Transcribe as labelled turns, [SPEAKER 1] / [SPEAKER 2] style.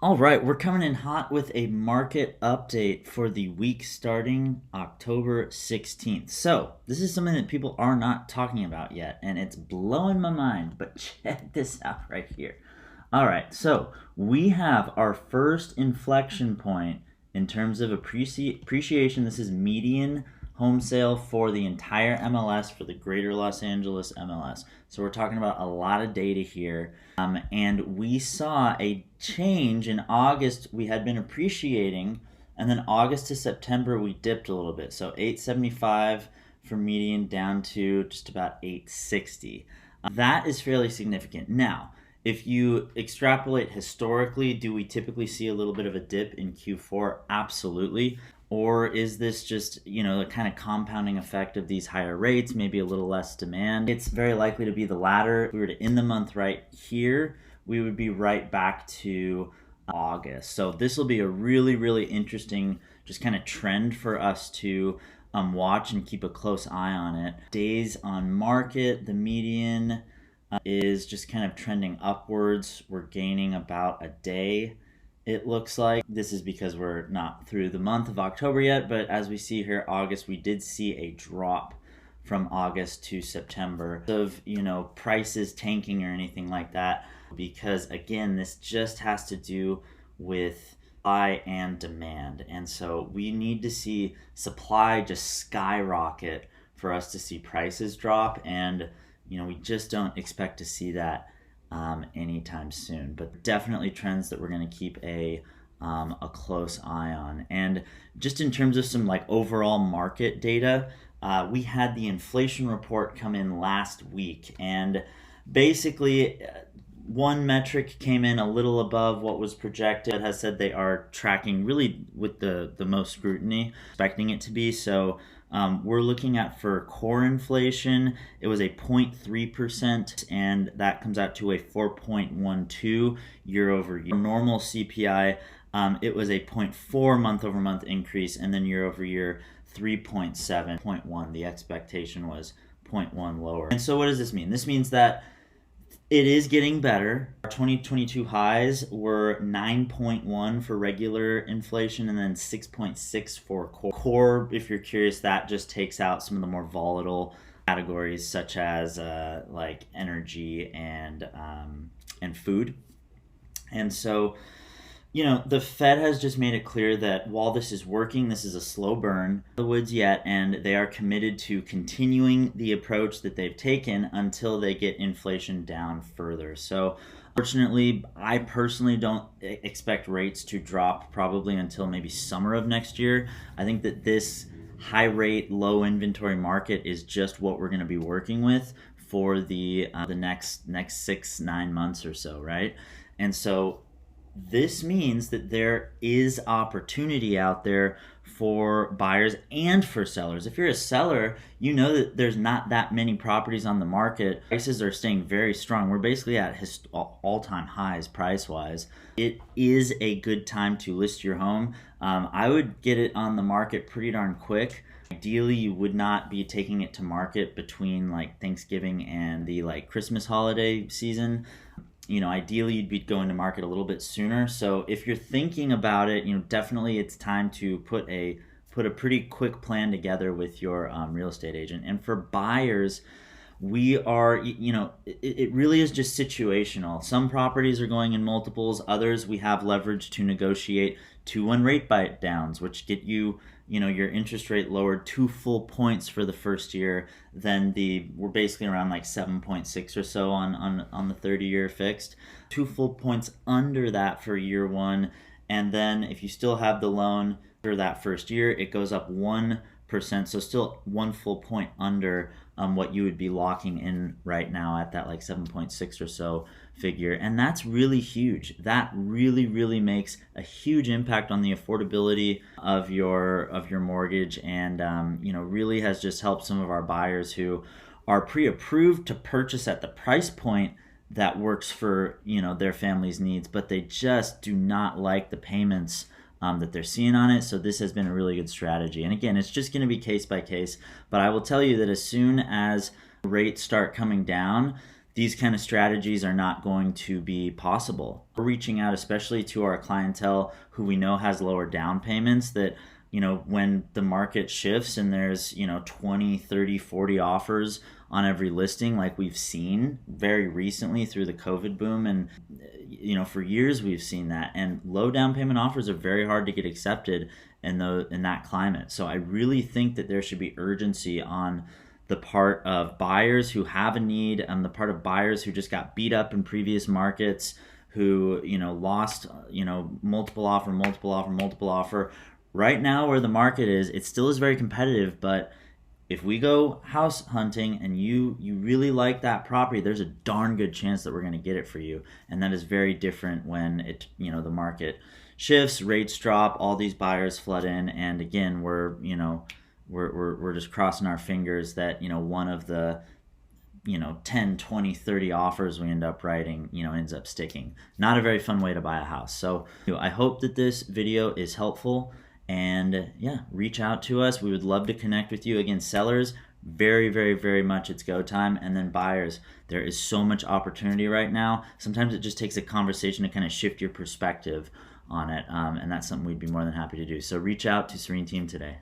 [SPEAKER 1] All right, we're coming in hot with a market update for the week starting October 16th. So, this is something that people are not talking about yet, and it's blowing my mind, but check this out right here. All right, so we have our first inflection point in terms of appreciation. This is median home sale for the entire MLS, for the greater Los Angeles MLS. So we're talking about a lot of data here. And we saw a change in August. We had been appreciating, and then August to September, we dipped a little bit. So 875 for median down to just about 860. That is fairly significant. Now, if you extrapolate historically, do we typically see a little bit of a dip in Q4? Absolutely. Or is this just, the kind of compounding effect of these higher rates, maybe a little less demand? It's very likely to be the latter. If we were to end the month right here, we would be right back to August. So this will be a really, really interesting just kind of trend for us to watch and keep a close eye on it. Days on market, the median is just kind of trending upwards. We're gaining about a day, it looks like. This is because we're not through the month of October yet, but as we see here, August, we did see a drop from August to September of, prices tanking or anything like that, because again, this just has to do with supply and demand. And so we need to see supply just skyrocket for us to see prices drop, and we just don't expect to see that anytime soon. But definitely trends that we're going to keep a close eye on. And just in terms of some overall market data, we had the inflation report come in last week, and basically one metric came in a little above what was projected. It has said they are tracking really with the most scrutiny, expecting it to be. So we're looking at, for core inflation, it was a 0.3%, and that comes out to a 4.12 year over year. Normal CPI, it was a 0.4 month over month increase, and then year over year, 3.7, 0.1. The expectation was 0.1 lower. And so what does this mean? This means that it is getting better. Our 2022 highs were 9.1 for regular inflation and then 6.6 for core. Core, if you're curious, that just takes out some of the more volatile categories such as energy and food. And so, the Fed has just made it clear that while this is working, this is a slow burn in the woods yet, and they are committed to continuing the approach that they've taken until they get inflation down further. So, fortunately, I personally don't expect rates to drop probably until maybe summer of next year. I think that this high rate, low inventory market is just what we're going to be working with for the next 6-9 months or so, right? And so this means that there is opportunity out there for buyers and for sellers. If you're a seller, you know that there's not that many properties on the market. Prices are staying very strong. We're basically at all-time highs price-wise. It is a good time to list your home. I would get it on the market pretty darn quick. Ideally, you would not be taking it to market between Thanksgiving and the Christmas holiday season. Ideally you'd be going to market a little bit sooner. So if you're thinking about it, definitely it's time to put a pretty quick plan together with your real estate agent. And for buyers, we are, it really is just situational. Some properties are going in multiples. Others, we have leverage to negotiate 2-1 rate bite downs, which get you, your interest rate lowered 2 full points for the first year. Then we're basically around 7.6 or so on the 30-year fixed. 2 full points under that for year one. And then if you still have the loan for that first year, it goes up 1%. So still 1 full point under what you would be locking in right now at that 7.6 or so figure. And that's really huge. That really, really makes a huge impact on the affordability of your mortgage, and really has just helped some of our buyers who are pre-approved to purchase at the price point that works for their family's needs, but they just do not like the payments that they're seeing on it. So this has been a really good strategy. And again, it's just going to be case by case. But I will tell you that as soon as rates start coming down, these kind of strategies are not going to be possible. We're reaching out especially to our clientele who we know has lower down payments, that when the market shifts and there's 20, 30, 40 offers on every listing, like we've seen very recently through the COVID boom, and for years we've seen that, and low down payment offers are very hard to get accepted in that climate. So I really think that there should be urgency on the part of buyers who have a need, and the part of buyers who just got beat up in previous markets, who lost multiple offer. Right now, where the market is, it still is very competitive, but if we go house hunting and you really like that property, there's a darn good chance that we're going to get it for you. And that is very different when the market shifts, rates drop, all these buyers flood in, and again, we're just crossing our fingers that one of the 10, 20, 30 offers we end up writing ends up sticking. Not a very fun way to buy a house. So I hope that this video is helpful. And reach out to us. We would love to connect with you. Again, sellers, very, very, very much it's go time. And then buyers, there is so much opportunity right now. Sometimes it just takes a conversation to kind of shift your perspective on it. And that's something we'd be more than happy to do. So reach out to Serene Team today.